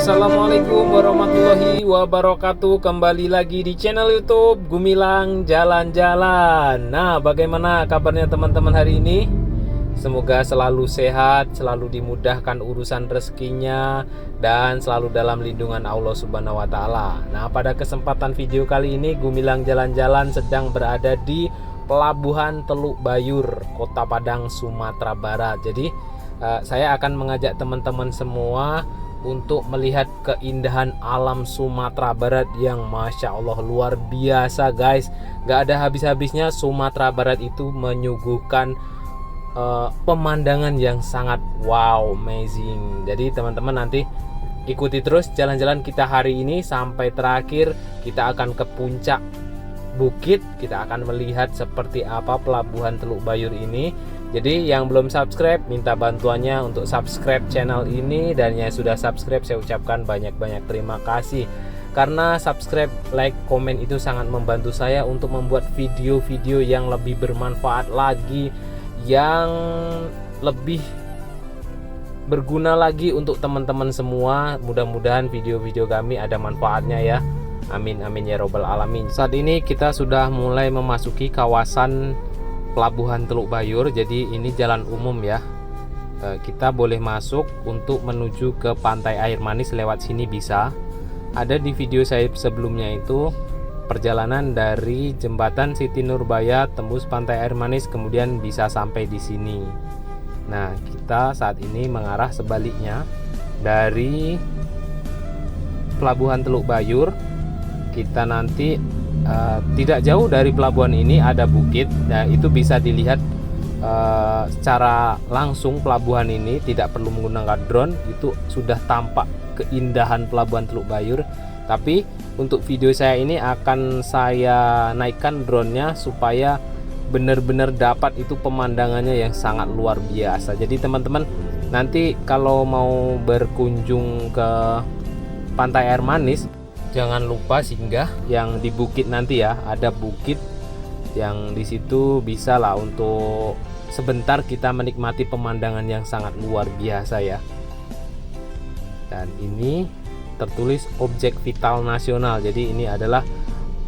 Assalamualaikum warahmatullahi wabarakatuh. Kembali lagi di channel YouTube Gumilang Jalan-Jalan. Nah, bagaimana kabarnya teman-teman hari ini? Semoga selalu sehat, selalu dimudahkan urusan rezekinya, dan selalu dalam lindungan Allah Subhanahu wa Ta'ala. Nah, pada kesempatan video kali ini, Gumilang Jalan-Jalan sedang berada di Pelabuhan Teluk Bayur, Kota Padang, Sumatera Barat. Jadi, saya akan mengajak teman-teman semua untuk melihat keindahan alam Sumatera Barat yang Masya Allah luar biasa guys. Gak ada habis-habisnya. Sumatera Barat itu menyuguhkan pemandangan yang sangat wow, amazing. Jadi teman-teman nanti ikuti terus jalan-jalan kita hari ini sampai terakhir. Kita akan ke puncak bukit, kita akan melihat seperti apa Pelabuhan Teluk Bayur ini. Jadi yang belum subscribe, minta bantuannya untuk subscribe channel ini, dan yang sudah subscribe saya ucapkan banyak-banyak terima kasih. Karena subscribe, like, komen itu sangat membantu saya untuk membuat video-video yang lebih bermanfaat lagi, yang lebih berguna lagi untuk teman-teman semua. Mudah-mudahan video-video kami ada manfaatnya ya. Amin amin ya robbal alamin. Saat ini kita sudah mulai memasuki kawasan Pelabuhan Teluk Bayur. Jadi ini jalan umum ya. Kita boleh masuk untuk menuju ke Pantai Air Manis, lewat sini bisa. Ada di video saya sebelumnya itu perjalanan dari Jembatan Siti Nurbaya tembus Pantai Air Manis, kemudian bisa sampai di sini. Nah, kita saat ini mengarah sebaliknya dari Pelabuhan Teluk Bayur. Kita nanti tidak jauh dari pelabuhan ini ada bukit. Nah, itu bisa dilihat secara langsung pelabuhan ini, tidak perlu menggunakan drone. Itu sudah tampak keindahan Pelabuhan Teluk Bayur. Tapi untuk video saya ini akan saya naikkan drone-nya supaya benar-benar dapat itu pemandangannya yang sangat luar biasa. Jadi teman-teman nanti kalau mau berkunjung ke Pantai Air Manis, jangan lupa singgah yang di bukit nanti ya. Ada bukit yang di situ bisa lah untuk sebentar kita menikmati pemandangan yang sangat luar biasa ya. Dan ini tertulis objek vital nasional. Jadi ini adalah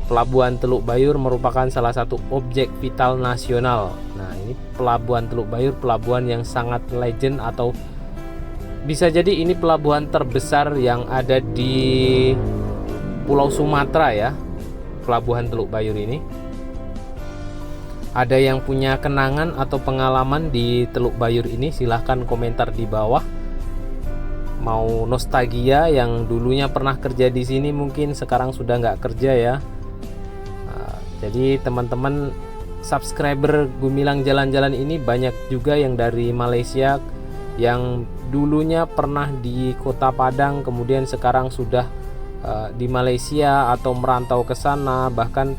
Pelabuhan Teluk Bayur merupakan salah satu objek vital nasional. Nah, ini Pelabuhan Teluk Bayur, pelabuhan yang sangat legend, atau bisa jadi ini pelabuhan terbesar yang ada di Pulau Sumatera ya. Pelabuhan Teluk Bayur ini. Ada yang punya kenangan atau pengalaman di Teluk Bayur ini, silahkan komentar di bawah. Mau nostalgia yang dulunya pernah kerja di sini, mungkin sekarang sudah nggak kerja ya. Jadi teman-teman subscriber Gumilang Jalan-Jalan ini banyak juga yang dari Malaysia, yang dulunya pernah di Kota Padang, kemudian sekarang sudah di Malaysia atau merantau ke sana, bahkan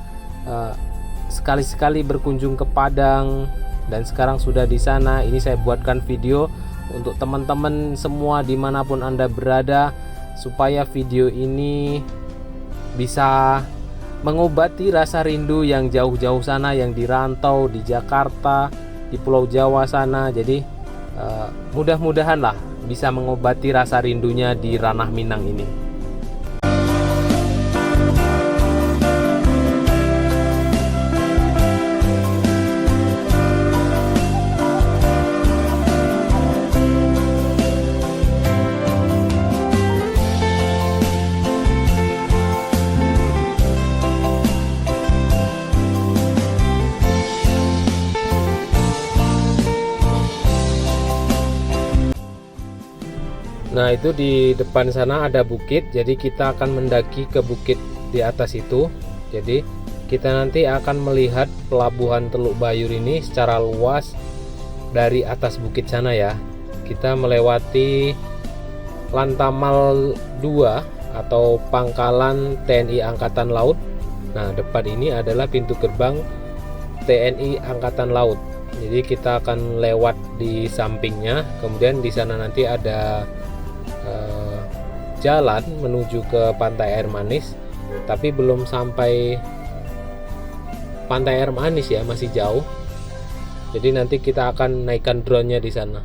sekali-sekali berkunjung ke Padang dan sekarang sudah di sana. Ini saya buatkan video untuk teman-teman semua dimanapun Anda berada, supaya video ini bisa mengobati rasa rindu yang jauh-jauh sana, yang dirantau di Jakarta, di Pulau Jawa sana. Jadi mudah-mudahan lah bisa mengobati rasa rindunya di ranah Minang ini. Nah, itu di depan sana ada bukit, jadi kita akan mendaki ke bukit di atas itu. Jadi kita nanti akan melihat Pelabuhan Teluk Bayur ini secara luas dari atas bukit sana ya. Kita melewati Lantamal 2 atau Pangkalan TNI Angkatan Laut. Nah, depan ini adalah pintu gerbang TNI Angkatan Laut. Jadi kita akan lewat di sampingnya, kemudian di sana nanti ada jalan menuju ke Pantai Air Manis, tapi belum sampai Pantai Air Manis ya, masih jauh. Jadi nanti kita akan naikkan drone-nya di sana.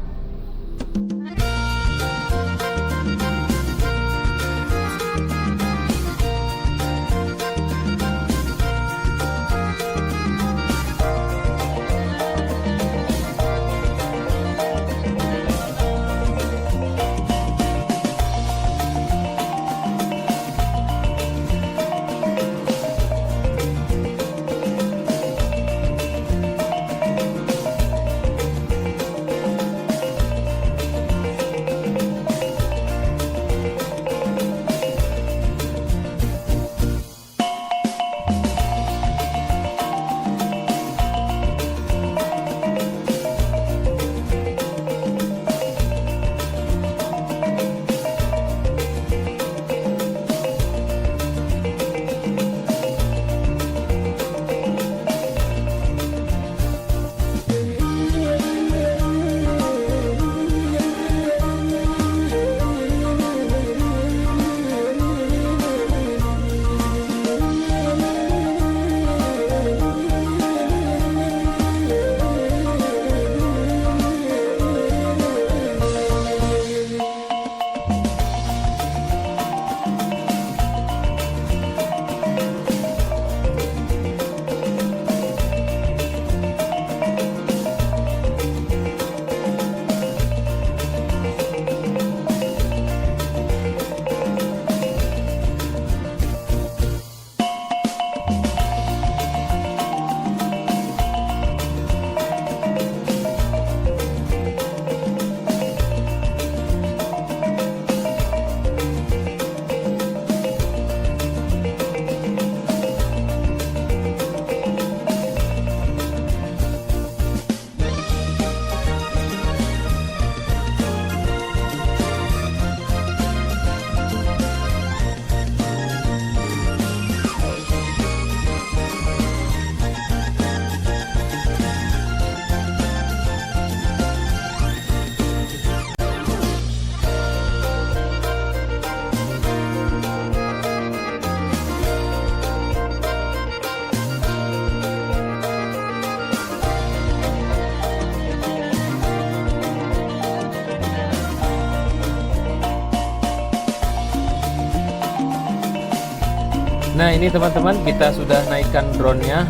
Nah ini teman-teman, kita sudah naikkan drone-nya.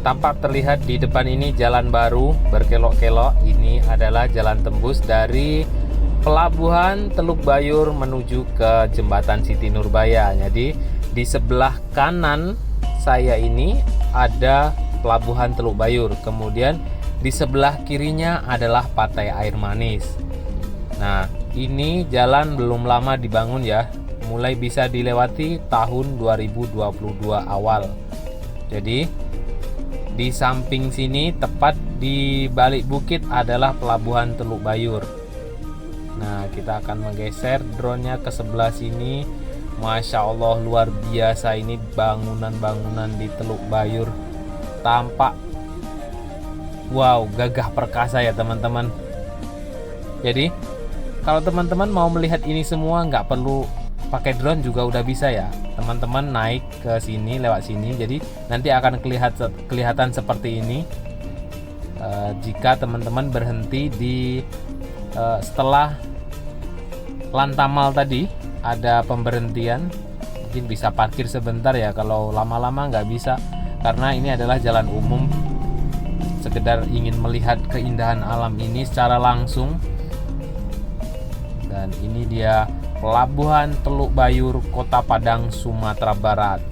Tampak terlihat di depan ini jalan baru berkelok-kelok. Ini adalah jalan tembus dari Pelabuhan Teluk Bayur menuju ke Jembatan Siti Nurbaya. Jadi di sebelah kanan saya ini ada Pelabuhan Teluk Bayur, kemudian di sebelah kirinya adalah Pantai Air Manis. Nah ini jalan belum lama dibangun ya, mulai bisa dilewati tahun 2022 awal. Jadi di samping sini tepat di balik bukit adalah Pelabuhan Teluk Bayur. Nah kita akan menggeser drone-nya ke sebelah sini. Masya Allah luar biasa ini bangunan-bangunan di Teluk Bayur. Tampak wow, gagah perkasa ya teman-teman. Jadi kalau teman-teman mau melihat ini semua nggak perlu pakai drone juga udah bisa ya. Teman-teman naik ke sini lewat sini, jadi nanti akan kelihatan seperti ini. Jika teman-teman berhenti di setelah Lantamal tadi ada pemberhentian, mungkin bisa parkir sebentar ya. Kalau lama-lama nggak bisa, karena ini adalah jalan umum. Sekedar ingin melihat keindahan alam ini secara langsung. Dan ini dia Pelabuhan Teluk Bayur, Kota Padang, Sumatera Barat.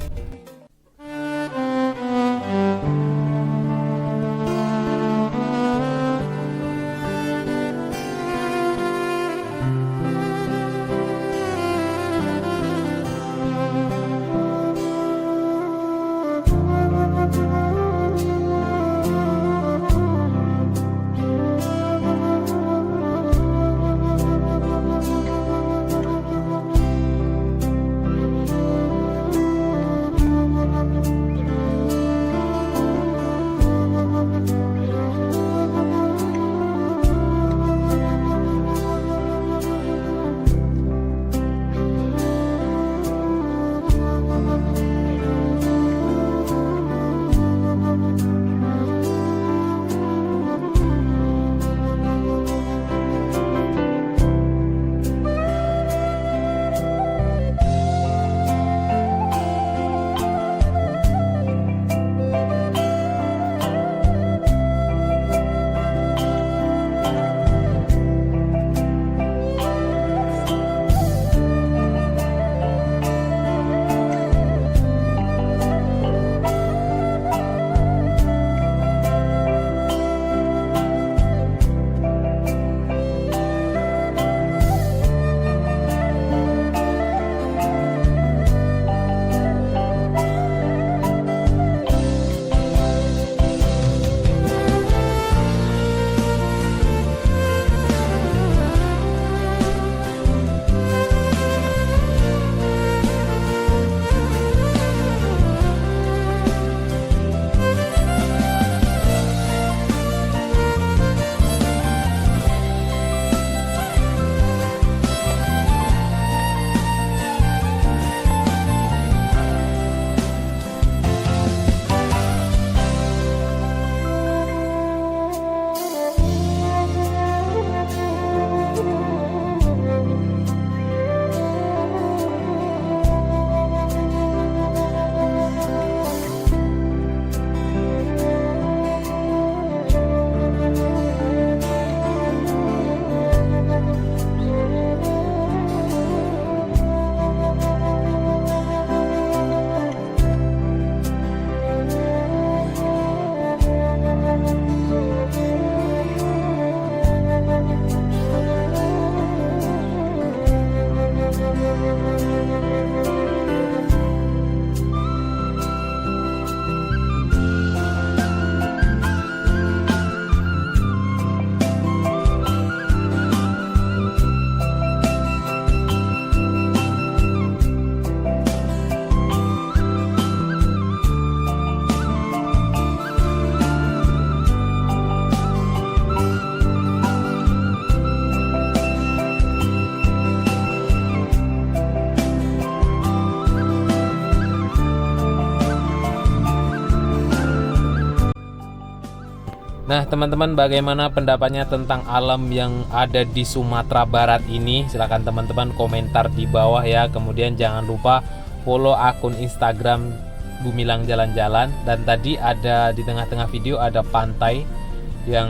Nah teman-teman, bagaimana pendapatnya tentang alam yang ada di Sumatera Barat ini? Silahkan teman-teman komentar di bawah ya. Kemudian jangan lupa follow akun Instagram Gumilang Jalan-Jalan. Dan tadi ada di tengah-tengah video ada pantai yang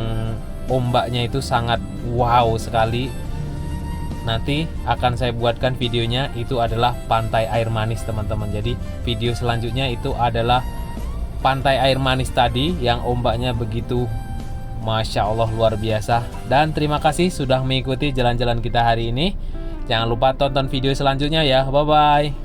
ombaknya itu sangat wow sekali. Nanti akan saya buatkan videonya, itu adalah pantai air manis teman-teman. Jadi video selanjutnya itu adalah pantai air manis tadi yang ombaknya begitu Masya Allah luar biasa. Dan terima kasih sudah mengikuti jalan-jalan kita hari ini. Jangan lupa tonton video selanjutnya ya. Bye bye.